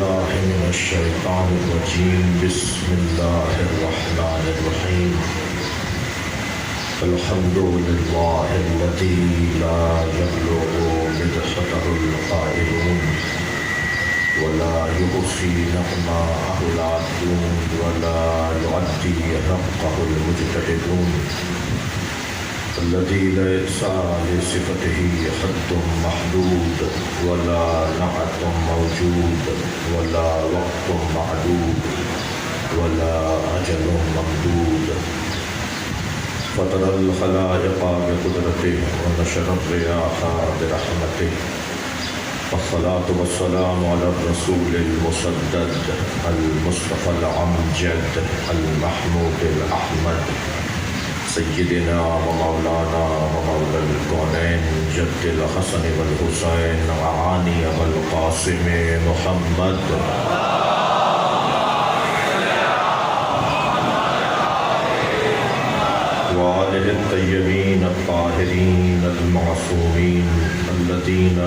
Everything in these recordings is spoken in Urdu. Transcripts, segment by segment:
بالله من الشيطان الرجيم بسم الله الرحمن الرحيم الحمد لله الذي لا يبلغ مدحته القائلون ولا يحصي نغماءه العادون ولا يؤدي حقه المجتهدون الذي ليس لصفته حد محدود ولا نعت موجود ولا وقت معدود ولا أجل ممدود فطر الخلائق بقدرته ونشر الرياح برحمته والصلاة والسلام على الرسول المسدد المصطفى الأمجد المحمود الأحمد سيدنا ومولانا ومولى الكونين جد الحسن والحسين وعاني والقاسم محمد وآله الطيبين الطاهرين المعصومين الذين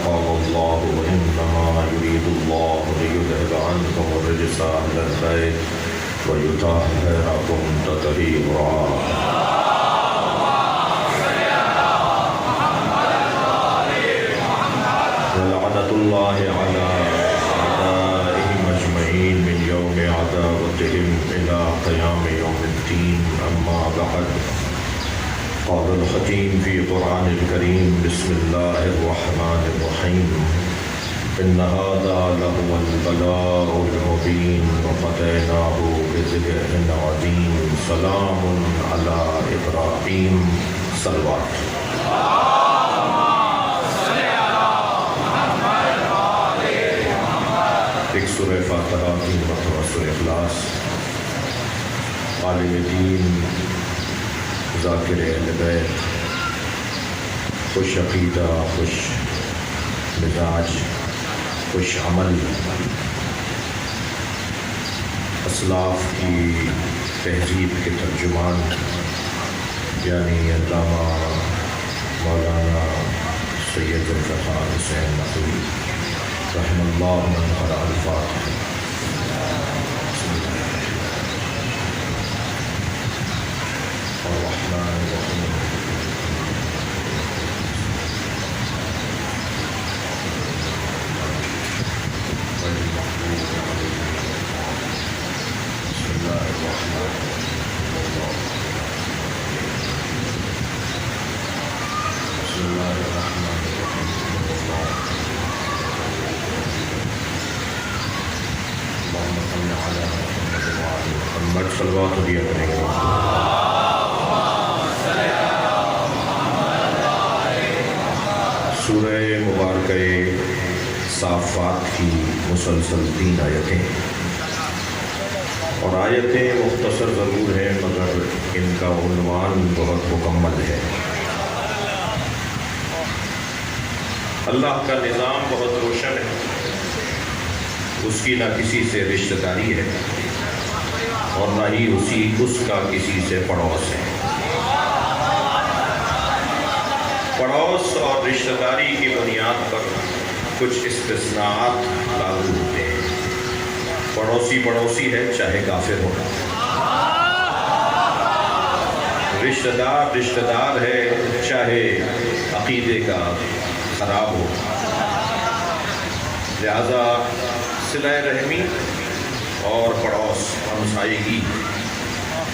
قال الله وإنما يريد الله ليذهب عنكم الرجس أهل البيت ويطهركم تطهيرا ولعنة الله على أعدائهم أجمعين من يوم عداوتهم إلى قيام يوم الدين أما بعد قال الحكيم في قرآن الكريم بسم الله الرحمن الرحيم إن هذا لهو البلاء المبين وفديناه بذبح عظيم سلام على إبراهيم صلوات ایک سورہ فاتحہ 3 مرتبہ سورہ اخلاص عالم دین ذاکر اہل بیت خوش عقیدہ خوش مزاج خوش عمل اسلاف کی تہذیب کے ترجمان یعنی علامہ مولانا سید ذوالفقار حسین نقوی رحم اللہ من قرأ الفاتحہ الرحمن الرحیم صلوات دیا کریں گے سورہ مبارکہ صافات کی مسلسل 3 آیتیں اور آیتیں مختصر ضرور ہیں مگر ان کا عنوان بہت مکمل ہے اللہ کا نظام بہت روشن ہے اس کی نہ کسی سے رشتہ داری ہے اور نہ ہی اس کا کسی سے پڑوس ہے پڑوس اور رشتہ داری کی بنیاد پر کچھ استثناءات لاگو ہوتے ہیں پڑوسی ہے چاہے کافر ہو رشتہ دار ہے چاہے عقیدے کا خراب ہو لہذا صلہ رحمی اور پڑوس ہمسائیگی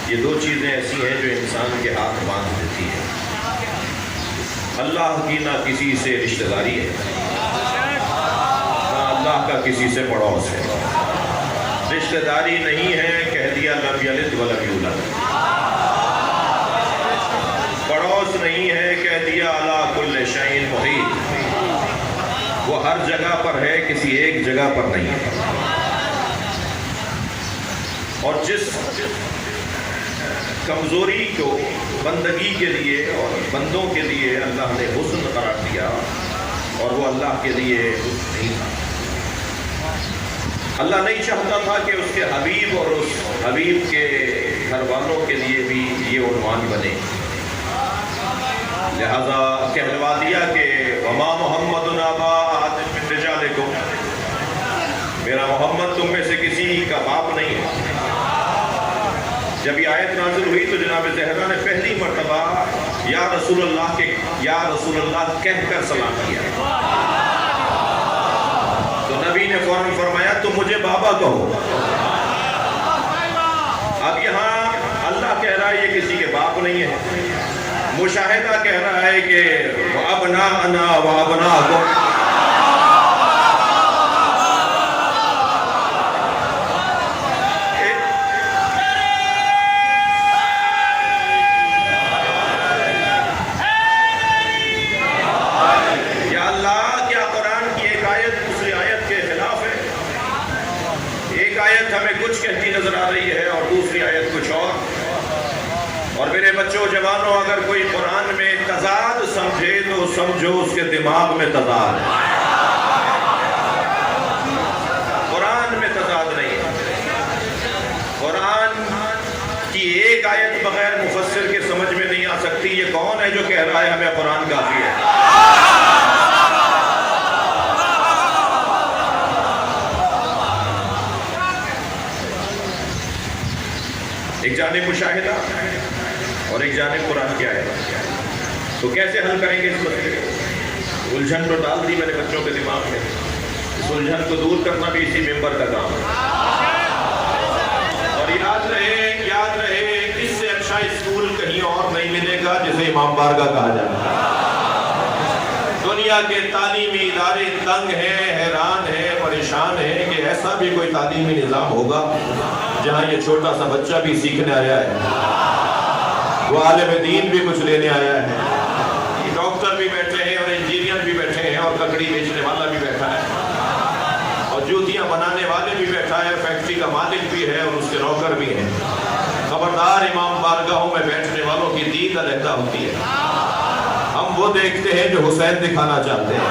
یہ 2 چیزیں ایسی ہیں جو انسان کے ہاتھ باندھ دیتی ہیں اللہ کی نہ کسی سے رشتہ داری ہے نہ اللہ کا کسی سے پڑوس ہے رشتہ داری نہیں ہے کہہ دیا لم یلد ولم یولد پڑوس نہیں ہے کہہ دیا علی کل شیء محیط وہ ہر جگہ پر ہے کسی ایک جگہ پر نہیں ہے اور جس کمزوری کو بندگی کے لیے اور بندوں کے لیے اللہ نے حسن قرار دیا اور وہ اللہ کے لیے حسن نہیں تھا اللہ نہیں چاہتا تھا کہ اس کے حبیب اور اس حبیب کے گھر والوں کے لیے بھی یہ عنوان بنے لہذا کہلوا دیا کہ وما محمد ابا احد من رجالکم میرا جب یہ آیت نازل ہوئی تو جناب زہرا نے پہلی مرتبہ یا رسول اللہ کہہ کر سلام کیا، تو نبی نے فوراً فرمایا تم مجھے بابا کہو۔ اب یہاں اللہ کہہ رہا ہے یہ کسی کے باپ نہیں ہے، مشاہدہ کہہ رہا ہے کہ وَأَبْنَاءَنَا وَأَبْنَاءَكُمْ، ہمیں کچھ کہتی نظر آ رہی ہے اور دوسری آیت کچھ اور میرے بچوں جوانوں، اگر کوئی قرآن میں تضاد سمجھے تو سمجھو اس کے دماغ میں تضاد ہے، قرآن میں تضاد نہیں ہے۔ قرآن کی ایک آیت بغیر مفسر کے سمجھ میں نہیں آ سکتی۔ یہ کون ہے جو کہہ رہا ہے ہمیں قرآن کافی ہے؟ ایک جانب مشاہدہ اور ایک جانب قرآن کی آیت، تو کیسے حل کریں گے اس مسئلے کو؟ الجھن تو ڈال دی میں نے بچوں کے دماغ میں، اس الجھن کو دور کرنا بھی اسی ممبر کا کام ہے۔ اور یاد رہے اس سے اچھا اسکول کہیں اور نہیں ملے گا جسے امام بارگاہ کہا جاتا ہے۔ دنیا کے تعلیمی ادارے تنگ ہیں، حیران ہیں، پریشان ہیں کہ ایسا بھی کوئی تعلیمی نظام ہوگا جہاں یہ چھوٹا سا بچہ بھی سیکھنے آیا ہے، وہ عالم دین بھی کچھ لینے آیا ہے، ڈاکٹر بھی بیٹھے ہیں اور انجینئر بھی بیٹھے ہیں اور لکڑی بیچنے والا بھی بیٹھا ہے اور جوتیاں بنانے والے بھی بیٹھا ہے، فیکٹری کا مالک بھی ہے اور اس کے نوکر بھی ہیں۔ خبردار امام بارگاہوں میں بیٹھنے والوں کی دید علیحدہ ہوتی ہے۔ ہم وہ دیکھتے ہیں جو حسین دکھانا چاہتے ہیں۔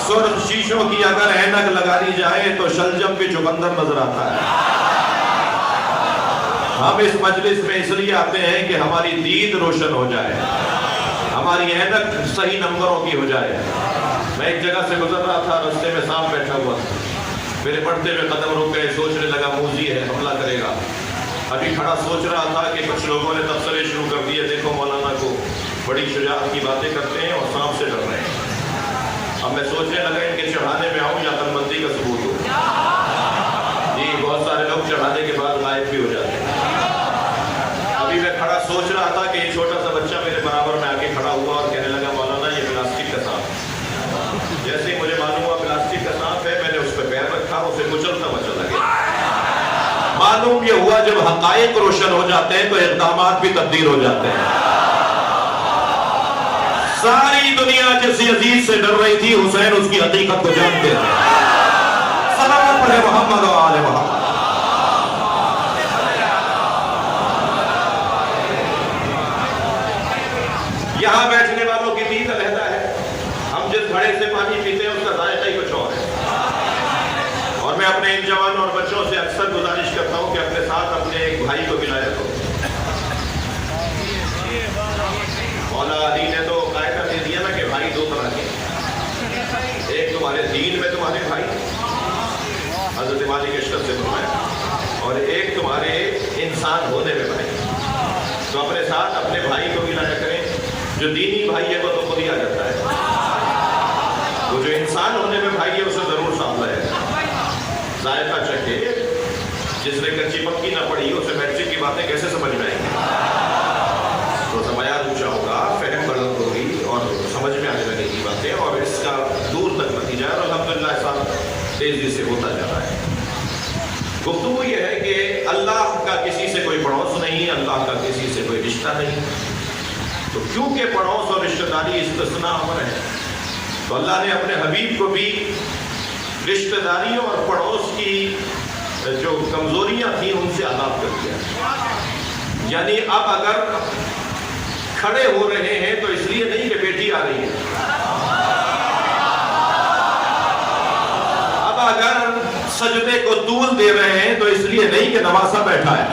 سرخ شیشوں کی اگر اینک لگا دی جائے تو شلجم بھی چقندر نظر آتا ہے۔ ہم اس مجلس میں اس لیے آتے ہیں کہ ہماری دید روشن ہو جائے، ہماری اینک صحیح نمبروں کی ہو جائے۔ میں ایک جگہ سے گزر رہا تھا، رستے میں سانپ بیٹھا ہوا تھا، میرے بڑھتے ہوئے قدم رک گئے، سوچنے لگا موذی ہے، حملہ کرے گا۔ ابھی کھڑا سوچ رہا تھا کہ کچھ لوگوں نے تبصرے شروع کر دیے، دیکھو مولانا کو بڑی شجاعت کی باتیں کرتے ہیں اور سانپ سے ڈر رہے ہیں۔ اب میں سوچنے لگا ان کے چڑھانے میں آؤں یا عقل مندی کا ثبوت ہو۔ جی بہت سارے لوگ چڑھانے کے بعد غائب بھی ہو جاتے ہیں۔ ابھی میں کھڑا سوچ رہا تھا کہ یہ چھوٹا سا بچہ میرے برابر میں آ کے کھڑا ہوا اور کہنے لگا مولانا یہ پلاسٹک کا سانپ۔ جیسے ہی مجھے معلوم ہوا پلاسٹک کا سانپ ہے، میں نے اس پہ پیر رکھا، اسے کچلتا ہوا چلا گیا۔ معلوم یہ ہوا جب حقائق روشن ہو جاتے ہیں تو اقدامات بھی تبدیل ہو جاتے ہیں۔ ساری دنیا جس عزیز سے ڈر رہی تھی، حسین اس کی حقیقت کو جانتے تھے۔ صلوات پڑھے محمد و آل محمد۔ یہاں بیٹھنے والوں کی دید علیحدہ ہے۔ ہم جس گھڑے سے پانی پیتے ہیں اس کا ذائقہ ہی کچھ اور ہے۔ اور میں اپنے ان جوانوں اور بچوں سے اکثر گزارش کرتا ہوں کہ اپنے ساتھ اپنے ایک بھائی کو ملایا کرو۔ مولا علی نے تو قاعدہ دے دیا نا کہ بھائی دو طرح کے، ایک تمہارے دین میں تمہارے بھائی، حضرت مالک اشرف سے فرمایا، اور ایک تمہارے انسان ہونے میں بھائی۔ تو اپنے ساتھ اپنے بھائی کو ملایا کریں۔ جو دینی بھائی ہے وہ تو خود ہی آ جاتا ہے، وہ جو انسان ہونے میں بھائی ہے اسے ضرور سامنا ہے۔ ذائقہ چکھے، جس نے کچی پکی نہ پڑھی اسے میٹرک کی باتیں کیسے سمجھ میں آئیں گی؟ تو معیار اونچا ہوگا، فہم بلند ہوگی اور سمجھ میں آنے لگے گی باتیں، اور اس کا دور تک نتیجہ ہے۔ اور الحمدللہ ایسا تیزی سے ہوتا جا رہا ہے۔ گفتگو یہ ہے کہ اللہ کا کسی سے کوئی پڑوس نہیں، اللہ کا کسی سے کوئی رشتہ نہیں۔ تو کیونکہ پڑوس اور رشتہ داری استثناء امر ہے، تو اللہ نے اپنے حبیب کو بھی رشتہ داریوں اور پڑوس کی جو کمزوریاں تھیں ان سے آزاد کر دیا۔ یعنی اب اگر کھڑے ہو رہے ہیں تو اس لیے نہیں کہ بیٹی آ رہی ہے، اب اگر سجدے کو طول دے رہے ہیں تو اس لیے نہیں کہ نواسا بیٹھا ہے،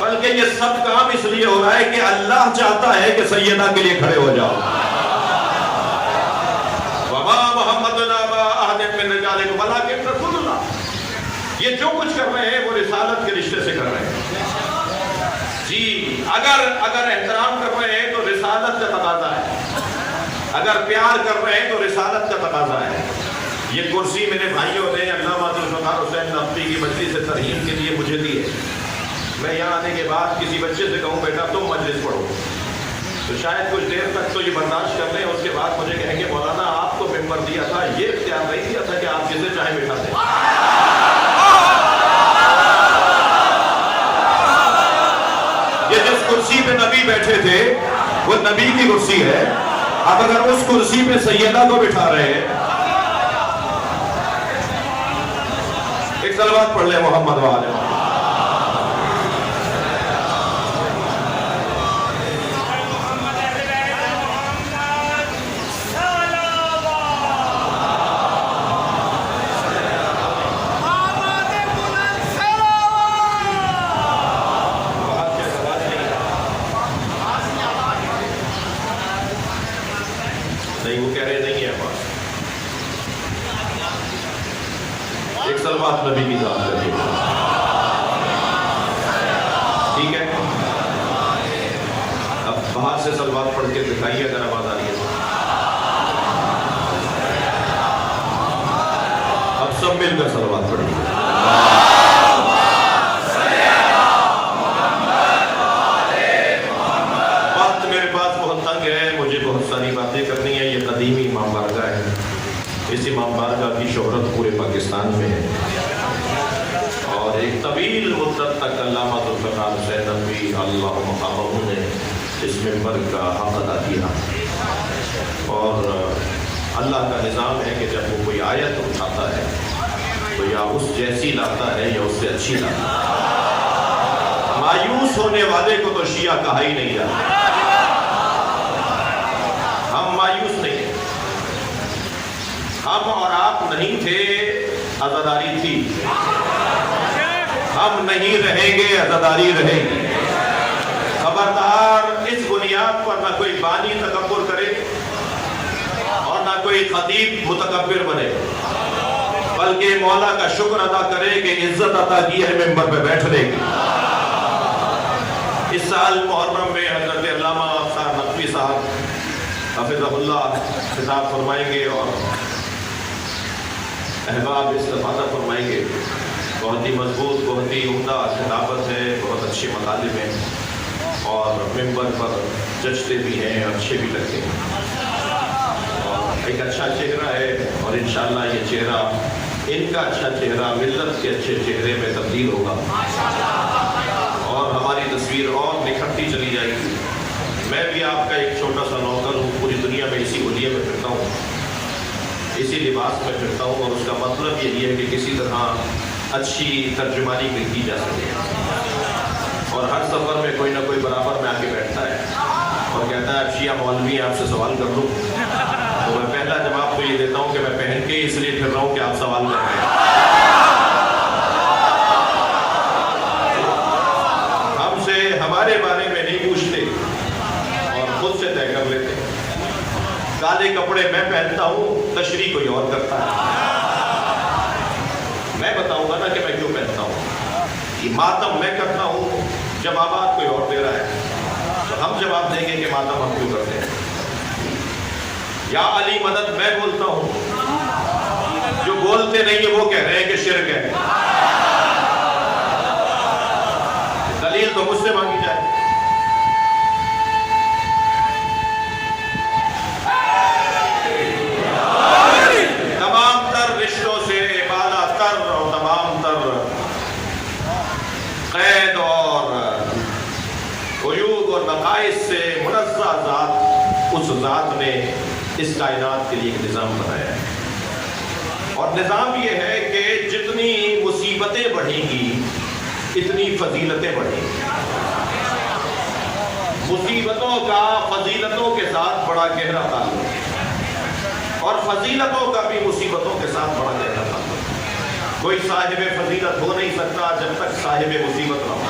بلکہ یہ سب کام اس لیے ہو رہا ہے کہ اللہ چاہتا ہے کہ سیدہ کے لیے کھڑے ہو جاؤ۔ وَمَا مُحَمَّدٌ أَبَا أَحَدٍ مِّن رِجَالِكُمْ وَلَٰكِنَّ رَسُولَ اللَّهِ۔ یہ جو کچھ کر رہے ہیں وہ رسالت کے رشتے سے کر رہے ہیں جی. اگر احترام کر رہے ہیں تو رسالت کا تقاضا ہے, اگر پیار کر رہے ہیں تو رسالت کا تقاضا ہے. یہ کرسی میرے بھائیوں نے علامہ ذوالفقار حسین نقوی کی مجلس ترہیم کے لیے مجھے دی ہے. میں یہاں آنے کے بعد کسی بچے سے کہوں بیٹا تم مجلس پڑھو تو شاید کچھ دیر تک تو یہ برداشت کر لیں, اس کے بعد مجھے کہیں گے مولانا آپ کو ممبر دیا تھا, یہ اختیار نہیں دیا تھا کہ آپ جسے چاہیں بیٹھا دیں. یہ جس کرسی پہ نبی بیٹھے تھے وہ نبی کی کرسی ہے. اب اگر اس کرسی پہ سیدہ کو بٹھا رہے ہیں, ایک صلوات پڑھ لیں محمد وآلہ محمد. سلوات نبی کی ذات کریے, ٹھیک ہے. اب باہر سے سلوات پڑھ کے دکھائیے اگر آواز آ رہی ہے. اب سب مل کر سلوات پڑھیے. وقت میرے پاس بہت تنگ ہے, مجھے بہت ساری باتیں کرنی ہیں. یہ قدیمی امام بارگاہ ہے, اس امام بارگاہ کی شہرت پورے پاکستان میں ہے, اور ایک طویل مدت تک علامہ ذوالفقار حسین نقوی اللہ مقامہ نے اس ممبر کا حق ادا کیا. اور اللہ کا نظام ہے کہ جب وہ کوئی آیت اٹھاتا ہے تو یا اس جیسی لاتا ہے یا اس سے اچھی لاتا ہے. مایوس ہونے والے کو تو شیعہ کہا ہی نہیں جاتا. ہم مایوس نہیں ہیں, ہم اور آپ نہیں تھے, عزاداری تھی. ہم نہیں رہیں گے, عزاداری رہے گی. خبردار اس بنیاد پر نہ کوئی بانی تکبر کرے اور نہ کوئی خطیب متکبر بنے, بلکہ مولا کا شکر ادا کرے کہ عزت عطا کی ہے ممبر پہ بیٹھنے کی. اس سال محرم میں حضرت علامہ افسر نقوی صاحب حفظہ اللہ خطاب فرمائیں گے اور احباب استفادہ فرمائیں گے. بہت ہی مضبوط, بہت ہی عمدہ خطابت ہے, بہت اچھے مطالب ہیں اور ممبر پر جچتے بھی ہیں, اچھے بھی لگتے ہیں. اور ایک اچھا چہرہ ہے اور انشاءاللہ یہ چہرہ, ان کا اچھا چہرہ ملت کے اچھے چہرے میں تبدیل ہوگا اور ہماری تصویر اور نکھرتی چلی جائے گی. میں بھی آپ کا ایک چھوٹا سا نوکر ہوں, پوری دنیا میں اسی ہولیے میں پھرتا ہوں, اسی لباس میں پھرتا ہوں, اور اس کا مطلب یہی ہے کہ کسی طرح اچھی ترجمانی کی جا سکے. اور ہر سفر میں کوئی نہ کوئی برابر میں آ کے بیٹھتا ہے اور کہتا ہے شیعہ مولوی آپ سے سوال کر لوں, تو میں پہلا جواب تو یہ دیتا ہوں کہ میں پہن کے اس لیے پھر رہا ہوں کہ آپ سوال کر رہے ہیں. ہم سے ہمارے بارے میں نہیں پوچھتے اور خود سے طے کر لیتے. کالے کپڑے میں پہنتا ہوں, تشریح کوئی اور کرتا ہے. میں بتاؤں گا نا کہ میں کیوں پہنتا ہوں. یہ ماتم میں کرتا ہوں, جوابات کوئی اور دے رہا ہے, تو ہم جواب دیں گے کہ ماتم ہم کیوں کرتے ہیں. یا علی مدد میں بولتا ہوں, جو بولتے نہیں ہیں وہ کہہ رہے ہیں کہ شرک ہے. دلیل تو مجھ سے مانگی جائے. تمام تر رشتوں سے بالا تر اور تمام تر قید اور عیوب اور نقائص سے منزہ ذات, اس ذات نے اس کائنات کے لیے ایک نظام بنایا ہے. اور نظام یہ ہے کہ جتنی مصیبتیں بڑھیں گی اتنی فضیلتیں بڑھیں گی. مصیبتوں کا فضیلتوں کے ساتھ بڑا گہرا تعلق ہے, اور فضیلتوں کا بھی مصیبتوں کے ساتھ بڑا گہرا تعلق ہے. کوئی صاحب فضیلت ہو نہیں سکتا جب تک صاحب مصیبت نہ ہو,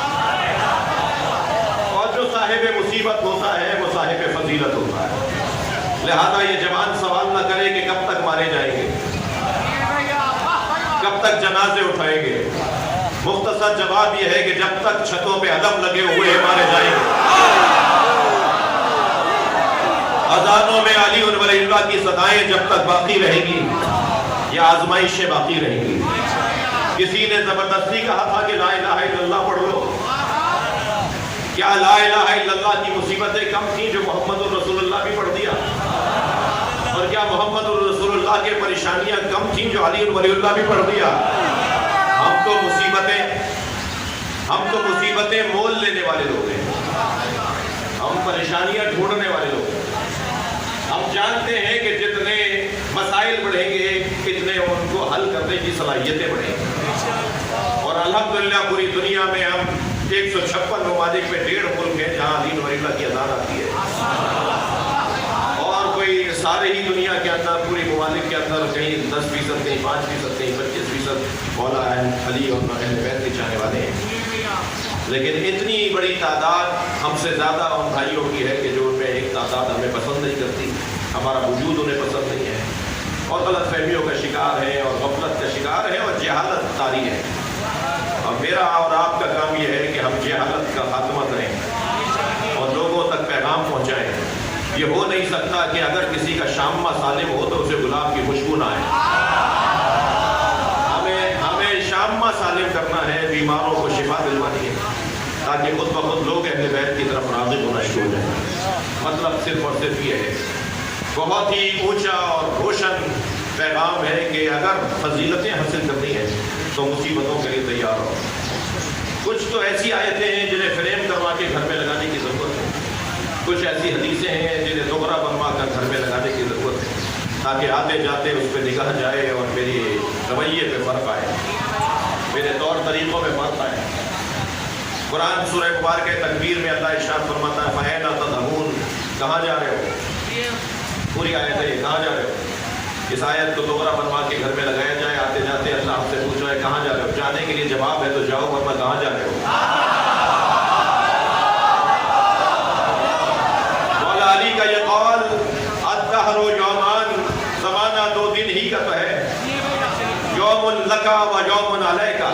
اور جو صاحب مصیبت ہوتا ہے وہ صاحب فضیلت ہوتا ہے. لہذا یہ جوان سوال نہ کرے کہ کب تک مارے جائیں گے. کب تک جنازے اٹھائیں گے؟ مختصر جواب یہ ہے کہ جب تک چھتوں پہ علم لگے ہوئے مارے جائیں گے، اذانوں میں علی ولی اللہ کی صدائیں جب تک باقی رہیں گی، یہ آزمائشیں باقی رہیں گی۔ کسی نے زبردستی کہا تھا کہ لا الہ الا اللہ پڑھ لو، کیا لا الہ الا اللہ کی مصیبتیں کم تھیں جو محمد الرسول اللہ بھی پڑھ دیا؟ اور کیا محمد الرسول اللہ کے پریشانیاں کم تھیں جو علی ولی اللہ بھی پڑھ دیا؟ ہم تو مصیبتیں مول لینے والے لوگ ہیں، ہم پریشانیاں ڈھونڈنے والے لوگ ہیں۔ ہم جانتے ہیں کہ جتنے مسائل بڑھیں گے اتنے ان کو حل کرنے کی صلاحیتیں بڑھیں گی، اور الحمدللہ پوری دنیا میں ہم 156 ممالک میں 1.5 ملک ہیں جہاں علی ولی اللہ کی اذان آتی ہے، اور کوئی سارے ہی دنیا کے اندر پوری ممالک کے اندر کہیں 10%، کہیں 5%، کہیں 25% مولا علی اور اہل بیت کے چاہنے والے ہیں۔ لیکن اتنی بڑی تعداد ہم سے زیادہ ان بھائیوں کی ہے کہ جو ان میں ایک تعداد ہمیں پسند نہیں کرتی، ہمارا وجود انہیں پسند نہیں ہے، اور غلط فہمیوں کا شکار ہے، اور غفلت کا شکار ہے، اور جہالت طاری ہے۔ اور میرا اور آپ کا کام یہ ہے کہ ہم جہالت کا خاتمہ کریں اور لوگوں تک پیغام پہنچائیں۔ یہ ہو نہیں سکتا کہ اگر کسی کا شامہ سالم ہو تو اسے گلاب کی خوشبو نہ آئے۔ ہمیں شامہ سالم کرنا ہے، بیماروں کو شفا دلوانی ہے، تاکہ خود بخود لوگ اہل بیت کی طرف راغب ہونا شروع ہو جائیں۔ مطلب صرف اور صرف یہ ہے، بہت ہی اونچا اور روشن پیغام ہے کہ اگر فضیلتیں حاصل کرنی ہیں تو مصیبتوں کے لیے تیار ہو۔ کچھ تو ایسی آیتیں ہیں جنہیں فریم کروا کے گھر میں لگانے کی ضرورت ہے، کچھ ایسی حدیثیں ہیں جنہیں دوبارہ بنوا کر گھر میں لگانے کی ضرورت ہے، تاکہ آتے جاتے اس پہ نگاہ جائے اور میری رویے پہ فرق آئے، میرے طور طریقوں میں فرق آئے۔ قرآن سورہ مبارکہ تکبیر میں اللہ ارشاد فرماتا ہے فَأَيْنَ تَذْهَبُونَ، کہاں جا رہے ہو؟ پوری آیت ہے، کہاں جا رہے ہو؟ اس آیت کو دوبارہ بنوا کے گھر میں لگایا جائے، آتے جاتے اللہ ہم سے پوچھ رہا ہے کہاں جا رہے ہو؟ جانے کے لیے جواب ہے تو جاؤ، ورنہ کہاں جا رہے ہو؟ مولا علی کا یہ قول الدہر یومان، زمانہ 2 دن ہی کا تو ہے، یوم لکا و یوم علیکا،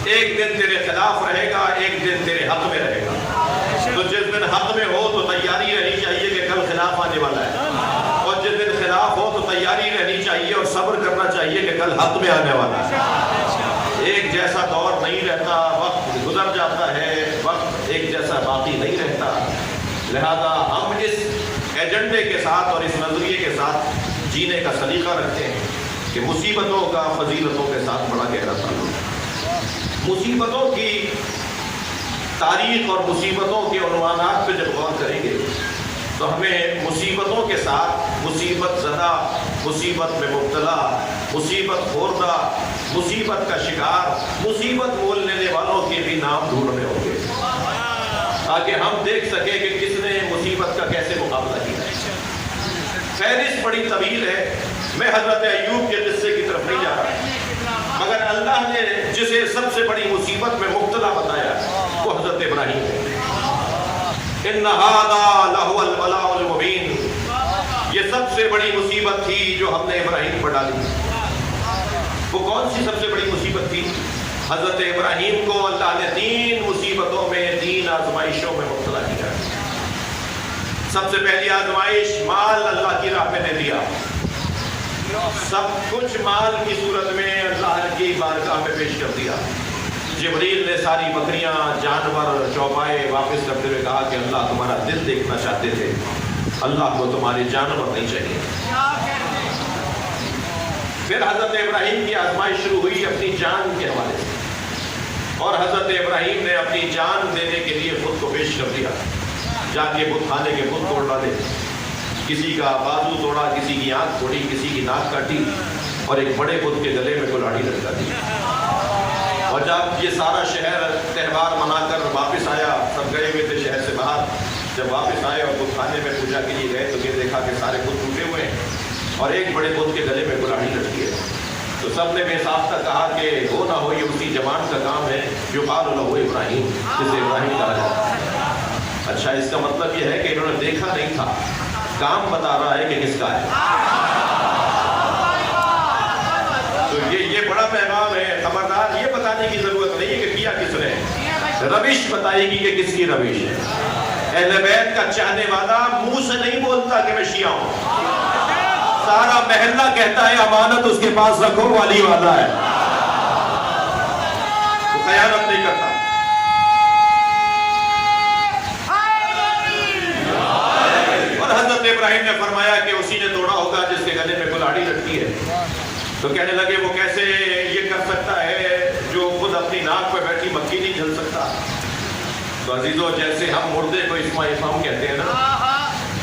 ایک دن تیرے خلاف رہے گا، ایک دن تیرے حق میں رہے گا۔ تو جس دن حق میں ہو تو تیاری رہنی چاہیے کہ کل خلاف آنے والا ہے، اور جس دن خلاف ہو تو تیاری رہنی چاہیے اور صبر کرنا چاہیے کہ کل حق میں آنے والا ہے۔ ایک جیسا دور نہیں رہتا، وقت گزر جاتا ہے، وقت ایک جیسا باقی نہیں رہتا، لہذا ہم اس ایجنڈے کے ساتھ اور اس نظریے کے ساتھ جینے کا سلیقہ رکھتے ہیں کہ مصیبتوں کا فضیلتوں کے ساتھ بڑا گہرا تعلق ہے۔ مصیبتوں کی تاریخ اور مصیبتوں کے عنوانات پہ جب غور کریں گے تو ہمیں مصیبتوں کے ساتھ مصیبت زدہ، مصیبت میں مبتلا، مصیبت خوردہ، مصیبت کا شکار، مصیبت مول لینے والوں کے بھی نام ڈھونڈنے ہوں گے، تاکہ ہم دیکھ سکیں کہ کس نے مصیبت کا کیسے مقابلہ کیا۔ فہرست بڑی طویل ہے، میں حضرت ایوب کے قصے کی طرف نہیں جا رہا، مگر اللہ نے جسے سب سے بڑی مصیبت میں مبتلا بتایا وہ حضرت ابراہیم ہے۔ ان هذا لهو البلاء المبین، یہ سب سے بڑی مصیبت تھی جو ہم نے ابراہیم پر ڈالی۔ وہ کون سی سب سے بڑی مصیبت تھی؟ حضرت ابراہیم کو اللہ نے 3 مصیبتوں میں، 3 آزمائشوں میں مبتلا کیا۔ سب سے پہلی آزمائش، مال اللہ کی راہ میں دے دیا، سب کچھ مال کی صورت میں اللہ کی بارگاہ میں پیش کر دیا۔ جبریل نے ساری بکریاں، جانور، چوپائے واپس کرتے ہوئے کہا کہ اللہ تمہارا دل دیکھنا چاہتے تھے، اللہ کو تمہارے جانور نہیں چاہیے۔ پھر حضرت ابراہیم کی آزمائش شروع ہوئی اپنی جان کے حوالے سے، اور حضرت ابراہیم نے اپنی جان دینے کے لیے خود کو پیش کر دیا، جا کے بت خانے کے بت توڑ ڈالے، کسی کا بازو توڑا، کسی کی آنکھ توڑی، کسی کی ناک کاٹی، اور ایک بڑے بت کے گلے میں کلاڑی لٹکا دی۔ اور جب یہ سارا شہر تہوار منا کر واپس آیا، سب گئے ہوئے تھے شہر سے باہر، جب واپس آئے اور بت خانے میں پوجا کے لیے گئے تو یہ دیکھا کہ سارے بت ٹوٹے ہوئے ہیں اور ایک بڑے بت کے گلے میں کلاڑی لٹکی ہے۔ تو سب نے بے ساختہ کہا کہ ہو نہ ہو یہ اسی جوان کا کام ہے جو قال لہ ابراہیم، جسے ابراہیم کہا جاتا ہے۔ اچھا، اس کا مطلب یہ ہے کہ انہوں نے دیکھا نہیں تھا، کام بتا رہا ہے کہ کس کا ہے۔ تو یہ بڑا پیغام بتانے کی ضرورت نہیں ہے کہ کیا کس نے، روش بتائے گی کہ کس کی روش ہے۔ اہل بیت کا چاہنے والا منہ سے نہیں بولتا کہ میں شیعہ ہوں، سارا محلہ کہتا ہے امانت اس کے پاس رکھو، والی والا ہے، وہ خیانت نہیں کرتا۔ اور حضرت ابراہیم نے فرمایا کہ اسی نے توڑا ہوگا جس کے گلے میں کلاڑی لٹکی ہے۔ تو کہنے لگے وہ کیسے یہ کر سکتا ہے جو خود اپنی ناک پہ بیٹھی مکھی نہیں جل سکتا؟ تو عزیزو، جیسے ہم مردے کو اسماء افہم کہتے ہیں نا،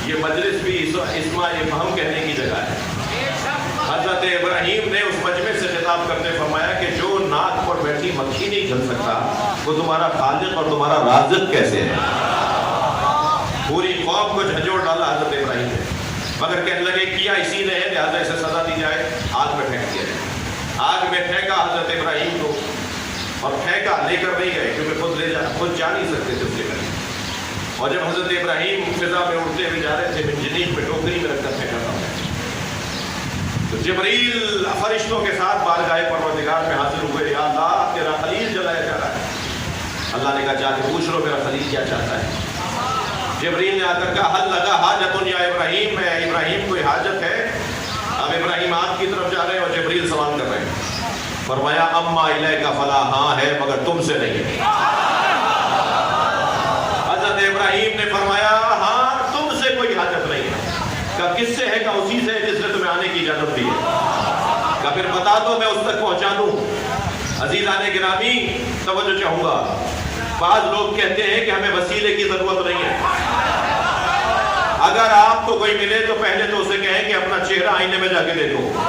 یہ مجلس بھی اسماء افہم کہنے کی جگہ ہے۔ حضرت ابراہیم نے اس مجمع سے خطاب کرتے فرمایا کہ جو ناک پر بیٹھی مکھی نہیں جل سکتا وہ تمہارا خالق اور تمہارا رازق کیسے ہے؟ پوری قوم کو جھنجھوڑ ڈالا حضرت ابراہیم نے، مگر کہنے لگے کیا اسی نے ہے لہذا اسے سزا دی جائے، آگ میں پھینک دیا جائے۔ آگ میں پھینکا حضرت ابراہیم کو، اور پھینکا، لے کر نہیں گئے کیونکہ خود جا نہیں سکتے تھے اس کے قریب۔ اور جب حضرت ابراہیم فضا میں اڑتے ہوئے جا رہے تھے، منجنیق میں ٹوکری میں رکھ کر پھینکا تھا، تو جبریل فرشتوں کے ساتھ بارگاہ پروردگار میں حاضر ہوئے، یا اللہ تیرا خلیل جلایا جا رہا ہے۔ اللہ نے کہا جا کے پوچھ لو میرا خلیل کیا چاہتا ہے۔ جبریل نے آ کر کہا حل لگا حاجت یا ابراہیم، میں ابراہیم کوئی حاجت ہے؟ اب ابراہیم آپ کی طرف جا رہے ہیں اور جبریل سوال کر رہے ہیں۔ فرمایا اما الیک فلا، ہاں ہے مگر تم سے نہیں ہے۔ حضرت ابراہیم نے فرمایا ہاں تم سے کوئی حاجت نہیں ہے۔ کہا کس سے ہے؟ کہا اسی سے جس نے تمہیں آنے کی اجازت دی ہے۔ کہا پھر بتا دو میں اس تک پہنچا دوں۔ عزیزان گرامی توجہ چاہوں گا، بعض لوگ کہتے ہیں کہ ہمیں وسیلے کی ضرورت نہیں ہے۔ اگر آپ کو کوئی ملے تو پہلے تو اسے کہیں کہ اپنا چہرہ آئینے میں جا کے دیکھو،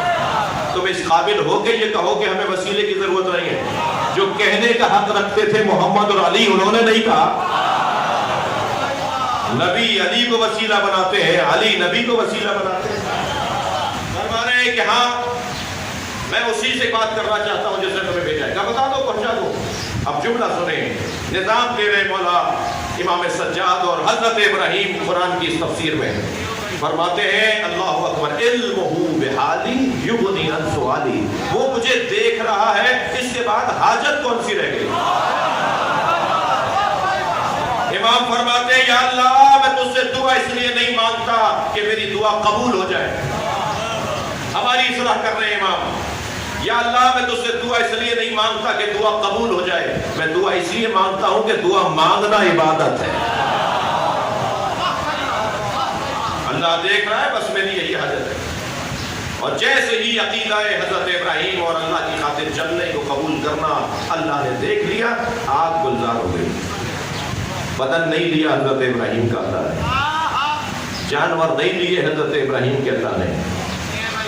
تم اس قابل ہو کے یہ کہو کہ ہمیں وسیلے کی ضرورت نہیں ہے۔ جو کہنے کا حق رکھتے تھے محمد اور علی، انہوں نے نہیں کہا نبی علی کو وسیلہ بناتے ہیں، علی نبی کو وسیلہ بناتے ہیں۔ فرما رہے ہیں کہ ہاں میں اسی سے بات کرنا چاہتا ہوں جس نے تمہیں بھیجا ہے۔ کہا بتا دو پہنچا دو۔ اب جملہ سنیں، نظام دے رہے مولا امام سجاد اور حضرت ابراہیم قرآن کی اس تفسیر میں فرماتے ہیں اللہ اکبر، علمہ بحالی یغنی عن سوالی، وہ مجھے دیکھ رہا ہے، اس کے بعد حاجت کون سی رہ گئی؟ امام فرماتے ہیں یا اللہ میں تجھ سے دعا اس لیے نہیں مانگتا کہ میری دعا قبول ہو جائے۔ ہماری اصلاح کر رہے ہیں امام، یا اللہ میں تجھ سے دعا اس لیے نہیں مانگتا کہ دعا قبول ہو جائے، میں دعا اس لیے مانگتا ہوں کہ دعا مانگنا عبادت ہے۔ اللہ دیکھ رہا ہے، بس میری یہی حاجت ہے۔ اور جیسے ہی عقیدہ حضرت ابراہیم اور اللہ کی خاطر جلنے کو قبول کرنا اللہ نے دیکھ لیا، آگ گلزار ہو گئی۔ بدن نہیں لیا حضرت ابراہیم کا اللہ نے، جانور نہیں لیے حضرت ابراہیم کے اللہ نے۔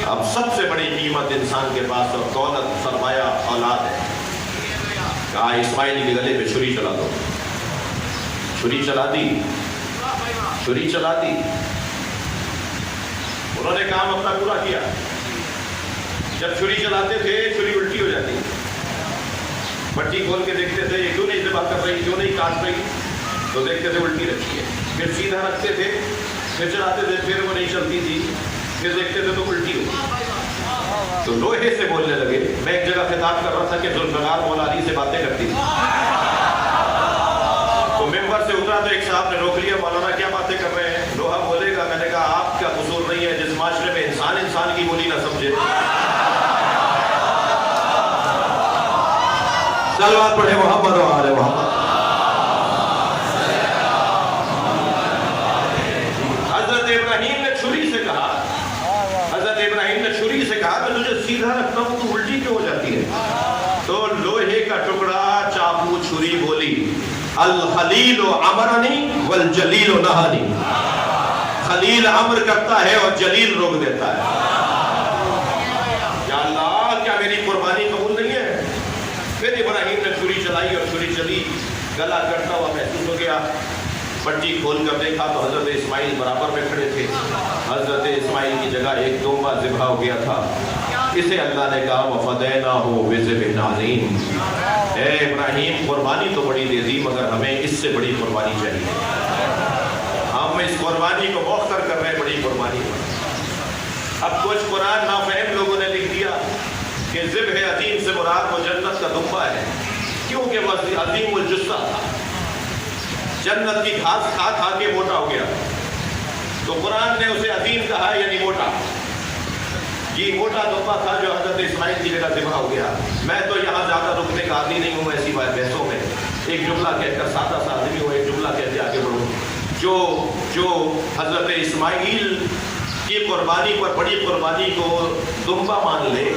اب سب سے بڑی قیمت انسان کے پاس اور دولت سرمایہ اولاد ہے۔ کہا اسماعیل کے گلے پہ چھری چلا دو۔ چھری چلا دی، چھری چلا دی۔ انہوں نے کام اپنا پورا کیا۔ جب چھری چلاتے تھے چھری الٹی ہو جاتی، پٹی کھول کے دیکھتے تھے یہ کیوں نہیں ذبح کر رہی، کیوں نہیں کاٹ رہی، تو دیکھتے تھے الٹی رکھی ہے۔ پھر سیدھا رکھتے تھے، پھر چلاتے تھے، پھر وہ نہیں چلتی تھی، پھر دیکھتے تھے تو الٹی ہوتی۔ تو لوہے سے بولنے لگے۔ میں ایک جگہ خطاب کر رہا تھا کہ ذوالفقار مولا علی سے باتیں کرتی تھی، تو ممبر سے اترا تو ایک صاحب نے روک لیا، مولانا کیا باتیں کر رہے ہیں؟ لوہا بولے گا۔ میں نے کہا آپ کا قصور نہیں ہے، جس معاشرے میں انسان انسان کی بولی نہ سمجھے۔ صلوات پڑھے محمد و آل محمد۔ حضرت ابراہیم نے چھری سے کہا، حضرت ابراہیم نے چھری سے کہا کہ تجھے سیدھا رکھتا ہوں تو الٹی کیوں ہو جاتی ہے؟ تو لوہے کا ٹکڑا چاقو چھری بولی الخلیل امرنی والجلیل نہانی، خلیل امر کرتا ہے اور جلیل روک دیتا ہے۔ یا اللہ کیا میری قربانی قبول نہیں ہے؟ پھر ابراہیم نے چھری چلائی اور چھری چلی، گلا کٹتا ہوا محسوس ہو گیا۔ پٹی کھول کر دیکھا تو حضرت اسماعیل برابر میں کھڑے تھے۔ حضرت اسماعیل کی جگہ ایک دومبا ذبح ہو گیا تھا۔ اسے اللہ نے کہا وَفَدَيْنَاهُ بِذِبْحٍ عَظِيمٍ، اے ابراہیم قربانی تو بڑی دے دی مگر ہمیں اس سے بڑی قربانی چاہیے۔ ہم اس قربانی کو مؤخر کر رہے ہیں، بڑی قربانی۔ اب کچھ قرآن نافہم لوگوں نے لکھ دیا کہ ذبح عظیم سے مراد وہ جنت کا دمبا ہے۔ کیونکہ وہ عظیم الجثہ تھا، جنت کی گھاس کھا کھا کے موٹا ہو گیا، تو قرآن نے اسے عظیم کہا یعنی موٹا۔ یہ موٹا دمبا تھا جو حضرت اسماعیل کی جگہ ذبح ہو گیا۔ میں تو یہاں زیادہ رکنے کا عادی نہیں ہوں ایسی بحثوں میں، ایک جملہ کہہ کر سادہ سا آدمی ہوں، ایک جملہ کہتے آگے بڑھوں۔ جو حضرت اسماعیل کی قربانی پر بڑی قربانی کو دمبا مان لے،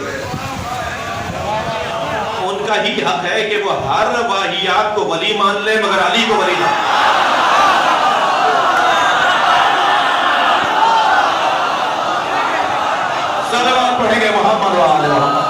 ان کا ہی حق ہے کہ وہ ہر واہیات کو ولی مان لے مگر علی کو ولی نہ۔ صلوات پڑھیں گے محمد و آل محمد۔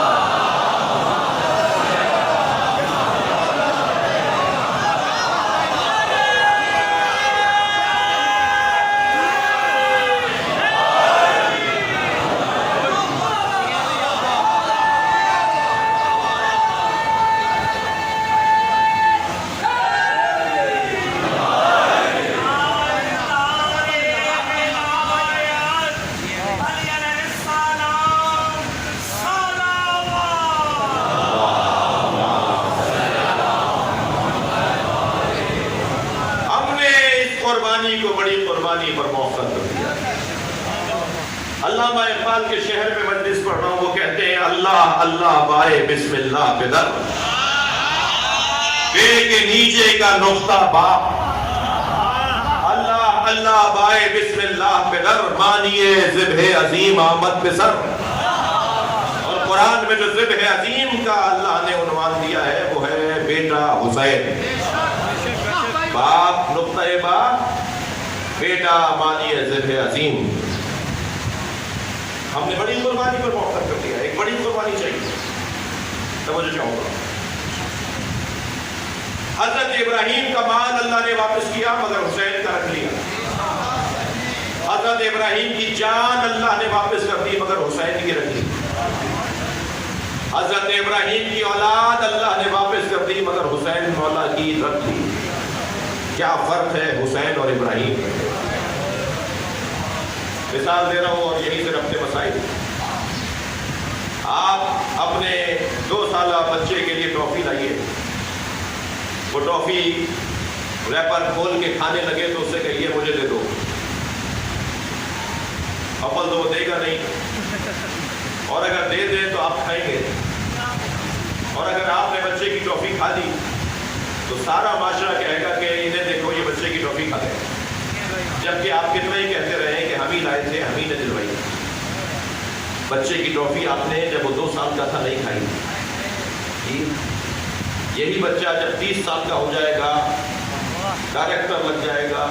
قربانی کو بڑی قربانی پر موقع کر دیا۔ علامہ اقبال کے شہر میں مجلس پڑھ رہا ہوں، وہ کہتے ہیں اللہ اللہ بائے بسم اللہ پہ در، بے کے نیچے کا نقطہ با، اللہ اللہ بائے بسم اللہ پہ در، مانیے ذبح عظیم آمد پہ سر۔ اور قرآن میں جو ذبح عظیم کا اللہ نے عنوان دیا ہے وہ ہے بیٹا حسین۔ باپ نقطہ باپ، بیٹا مانیے ذبح عظیم۔ ہم نے بڑی قربانی پر موقع کر دیا، ایک بڑی قربانی چاہیے، توجہ چاہوں گا۔ حضرت ابراہیم کا مال اللہ نے واپس کیا مگر حسین کا رکھ لیا۔ حضرت ابراہیم کی جان اللہ نے واپس کر دی مگر حسین کی رکھ لی۔ حضرت ابراہیم کی اولاد اللہ نے واپس کر دی مگر حسین مولا کی رکھ لی۔ کیا فرق ہے حسین اور ابراہیم؟ مثال دے رہا ہوں اور یہی سے اپنے مسائل۔ آپ اپنے 2 سالہ بچے کے لیے ٹافی لائیے، وہ ٹافی ریپر کھول کے کھانے لگے تو اس سے کہیے مجھے دے دو، اول تو وہ دے گا نہیں، اور اگر دے دے تو آپ کھائیں گے، اور اگر آپ نے بچے کی ٹافی کھا لی تو سارا معاشرہ کہے گا کہ انہیں دیکھو یہ بچے کی ٹافی کھا گئے، جبکہ آپ کتنا ہی کہتے رہے کہ ہم ہی لائے تھے، ہم ہی نے دلوائی۔ بچے کی ٹافی آپ نے جب وہ 2 سال کا تھا نہیں کھائی۔ یہی بچہ جب 30 سال کا ہو جائے گا، ڈائریکٹر لگ جائے گا،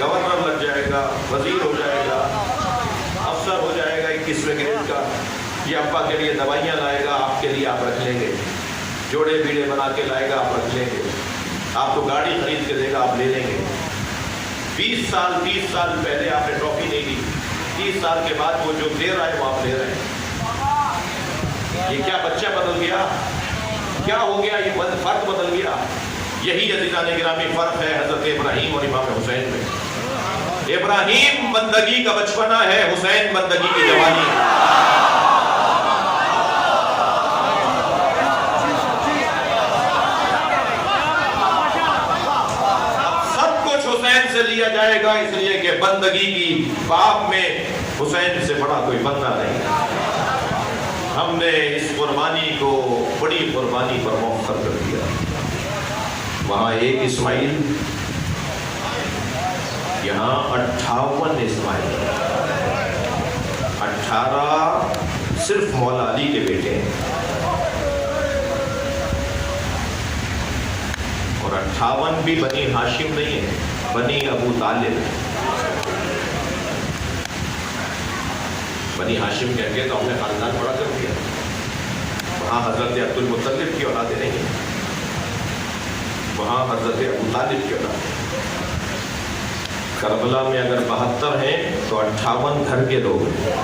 گورنر لگ جائے گا، وزیر ہو جائے گا، افسر ہو جائے گا 21ویں گریڈ کا، یہ ابا کے لیے دوائیاں لائے گا، آپ کے لیے آپ رکھ لیں گے، جوڑے بیڑے بنا کے لائے گا، آپ رکھ لیں گے، آپ کو گاڑی خرید کے دے گا، آپ لے لیں گے۔ 20 سال 30 سال پہلے آپ نے ٹرافی نہیں دی، 30 سال کے بعد وہ جو دے رہا ہے وہ آپ لے رہے ہیں۔ یہ کیا بچہ بدل گیا؟ کیا ہو گیا؟ یہ فرق بدل گیا۔ یہی عزیزان گرامی فرق ہے حضرت ابراہیم اور امام حسین میں۔ ابراہیم بندگی کا بچپنا ہے، حسین بندگی کی جوانی ہے۔ سے لیا جائے گا اس لیے کہ بندگی کی باپ میں حسین سے بڑا کوئی بندہ نہیں۔ ہم نے اس قربانی کو بڑی قربانی پر موخر کر دیا۔ وہاں 1 اسماعیل، یہاں 58 اسماعیل، 18 صرف مولا علی کے بیٹے ہیں اور 58 بھی بنی ہاشم نہیں ہے، بنی ابو طالب۔ بنی ہاشم کہہ کے تو ہم نے خاندان بڑا کر دیا، وہاں حضرت عبد المطلب کی اولادیں نہیں ہیں، وہاں حضرت ابو طالب کی اولاد۔ کربلا میں اگر 72 ہیں تو 58 گھر کے لوگ ہیں۔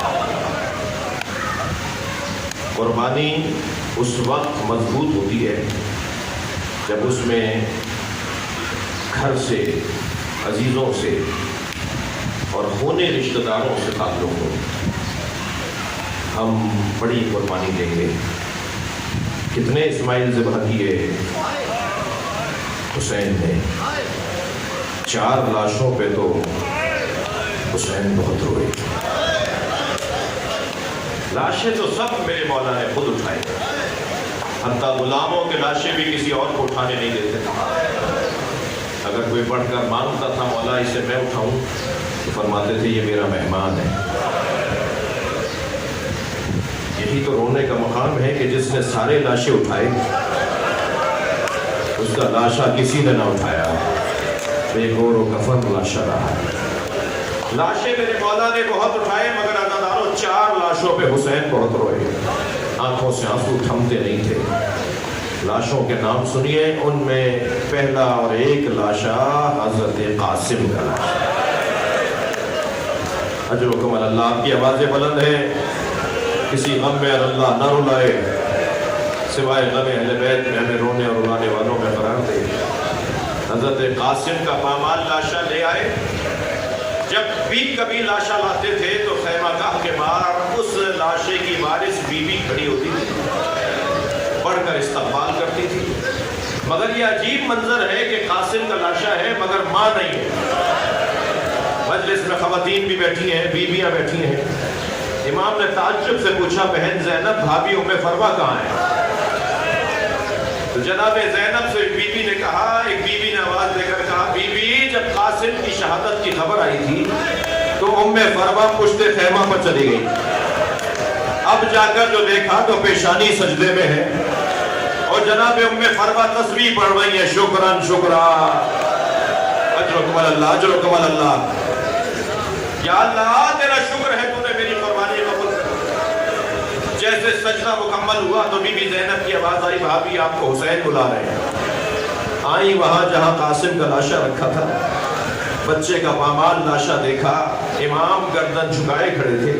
قربانی اس وقت مضبوط ہوتی ہے جب اس میں گھر سے، عزیزوں سے اور ہونے رشتہ داروں سے تعلق ہو۔ ہم بڑی قربانی دیں گے کتنے اسماعیل ذبح کیے حسین نے، 4 لاشوں پہ تو حسین بہت روئے۔ لاشیں تو سب میرے مولا نے خود اٹھائی، حتیٰ غلاموں کے لاشیں بھی کسی اور کو اٹھانے نہیں دیتے تھے۔ اگر کوئی بڑھ کر مانگتا تھا مولا اسے میں اٹھاؤں تو فرماتے تھے یہ میرا مہمان ہے۔ یہی تو رونے کا مقام ہے کہ جس نے سارے لاشیں اٹھائے اس کا لاشا کسی نے نہ اٹھایا، بے گور و کفن لاشا رہا۔ لاشیں میرے مولا نے بہت اٹھائے مگر عزاداروں 4 لاشوں پہ حسین بہت روئے، آنکھوں سے آنسو تھمتے نہیں تھے۔ لاشوں کے نام سنیے، ان میں پہلا اور ایک لاشا حضرت قاسم کا لاشا۔ اجرکم اللہ، آپ کی آوازیں بلند ہیں، کسی غم میں اللہ نہ رلائے، سوائے غم اہل بیت میں ہمیں رونے اور رلانے والوں میں قرار دے۔ حضرت قاسم کا پامال لاشا لے آئے۔ جب بھی کبھی لاشا لاتے تھے تو خیمہ گاہ کے باہر اس لاشے کی وارث بی بی کھڑی ہوتی تھی، پڑھ کر استقبال کرتی تھی۔ مگر یہ عجیب منظر ہے کہ قاسم کا لاشا ہے مگر ماں نہیں ہے۔ مجلس میں خواتین بھی بیٹھی ہیں، بیویاں بیٹھی ہیں۔ امام نے تعجب سے پوچھا بہن زینب، بھابی ام فروہ کہاں ہے؟ تو جناب زینب سے بی بی نے کہا، ایک بی بی نے آواز دے کر کہا، بی بی جب قاسم کی شہادت کی خبر آئی تھی تو ام فروہ پشت خیمہ پر چلی گئی، اب جا کر جو دیکھا تو پیشانی سجدے میں ہے اور جناب ام فروہ تسبیح پڑھ رہی ہے، شکران شکرا، اجرکم اللہ، اجرکم اللہ، یا اللہ تیرا شکر ہے تو نے میری قربانی قبول کر۔ جیسے سجدہ مکمل ہوا تو بی بی زینب کی آواز آئی، بھابی آپ کو حسین بلا رہے ہیں۔ آئی وہاں جہاں قاسم کا لاشا رکھا تھا، بچے کا پامال لاشا دیکھا، امام گردن جھکائے کھڑے تھے۔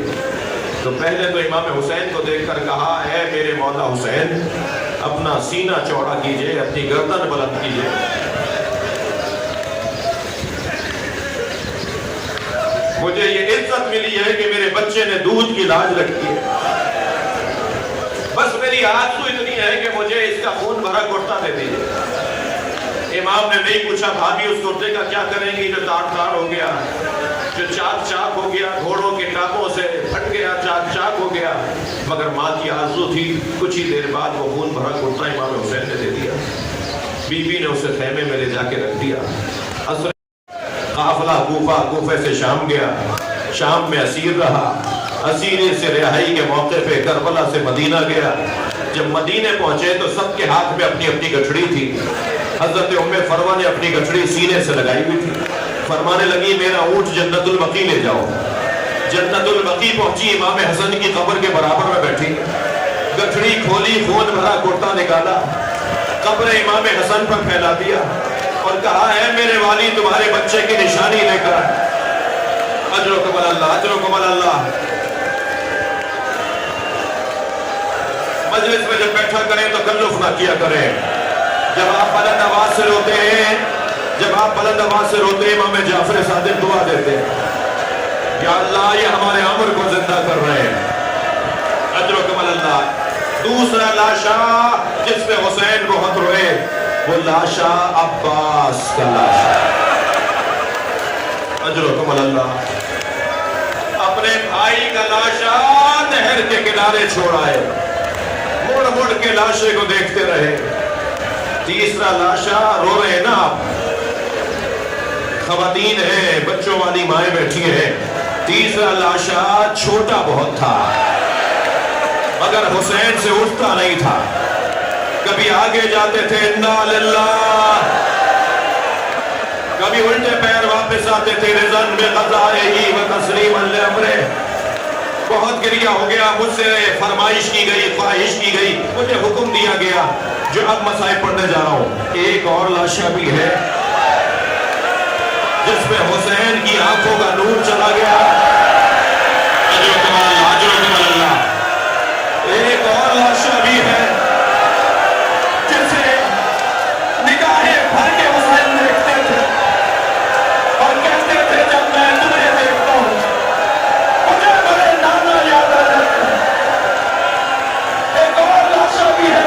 تو پہلے تو امام حسین کو دیکھ کر کہا، اے میرے مولا حسین، اپنا سینہ چوڑا کیجئے، اپنی گردن بلند کیجئے۔ مجھے یہ عزت ملی ہے کہ میرے بچے نے دودھ کی لاج رکھی ہے، بس میری آرزو اتنی ہے کہ مجھے اس کا خون بھرا کرتا دے دیجئے۔ امام نے نہیں پوچھا بھابی اس کرتے کا کیا کریں گی جو تار تار ہو گیا، جو چاک چاک ہو گیا، گھوڑوں کے ٹانگوں سے پھٹ گیا، چاک چاک ہو گیا، مگر ماں کی آرزو تھی۔ کچھ ہی دیر بعد وہ خون بھرا کرتا امام حسین نے دے دیا۔ بی بی نے اسے خیمے میں لے جا کے رکھ دیا۔ قافلہ کوفہ سے شام گیا، شام میں اسیر رہا، اسیرے سے رہائی کے موقع پہ کربلا سے مدینہ گیا۔ جب مدینے پہنچے تو سب کے ہاتھ میں اپنی اپنی گٹھڑی تھی۔ حضرت ام فروہ نے اپنی گٹھڑی سینے سے لگائی ہوئی تھی، فرمانے لگی میرا اونٹ جنت البقیع لے جاؤ۔ جنت البقیع پہنچی، امام حسن کی قبر کے برابر میں بیٹھی، گٹھڑی کھولی، خون بھرا کرتا نکالا، قبر امام حسن پر پھیلا دیا اور کہا ہے میرے والی تمہارے بچے کی نشانی لے کر آئے۔ اجرکم اللہ، اجرکم اللہ۔ مجلس میں جب بیٹھا کریں تو تکلف نہ کیا کریں۔ جب آپ بلند آواز سے روتے ہیں، جب آپ بلند آواز سے روتے ہیں، امام جعفر صادق دعا دیتے ہیں، یا اللہ یہ ہمارے عمر کو زندہ کر رہے ہیں۔ اجرکم اللہ۔ دوسرا لاشا جس پہ حسین بہت روئے وہ لاشا عباس کا لاشا۔ اجرکم اللہ۔ اپنے بھائی کا لاشا نہر کے کنارے چھوڑ آئے، مڑ مڑ کے لاشے کو دیکھتے رہے۔ تیسرا لاشا، رو رہے نا آپ، خواتین ہیں، بچوں والی مائیں بیٹھی ہیں۔ تیسرا لاشا چھوٹا بہت تھا مگر حسین سے اٹھتا نہیں تھا، کبھی آگے جاتے تھے انا للہ، کبھی الٹے پیر واپس آتے تھے رضن بقضائہ و تسلیما لامرہ۔ بہت گریہ ہو گیا، مجھ سے فرمائش کی گئی، خواہش کی گئی، مجھے حکم دیا گیا جو اب مسائب پڑھنے جا رہا ہوں۔ ایک اور لاشا بھی ہے جس پہ حسین کی آنکھوں کا نور چلا گیا۔ اجرکم اللہ، اجرکم اللہ۔ ایک اور لاشا بھی ہے جسے نگاہیں بھر کے حسین دیکھتے تھے اور کہتے تھے جب میں تمہیں دیکھتا ہوں مجھے بڑے نانا یاد آ جاتے ہیں۔ ایک اور لاشا بھی ہے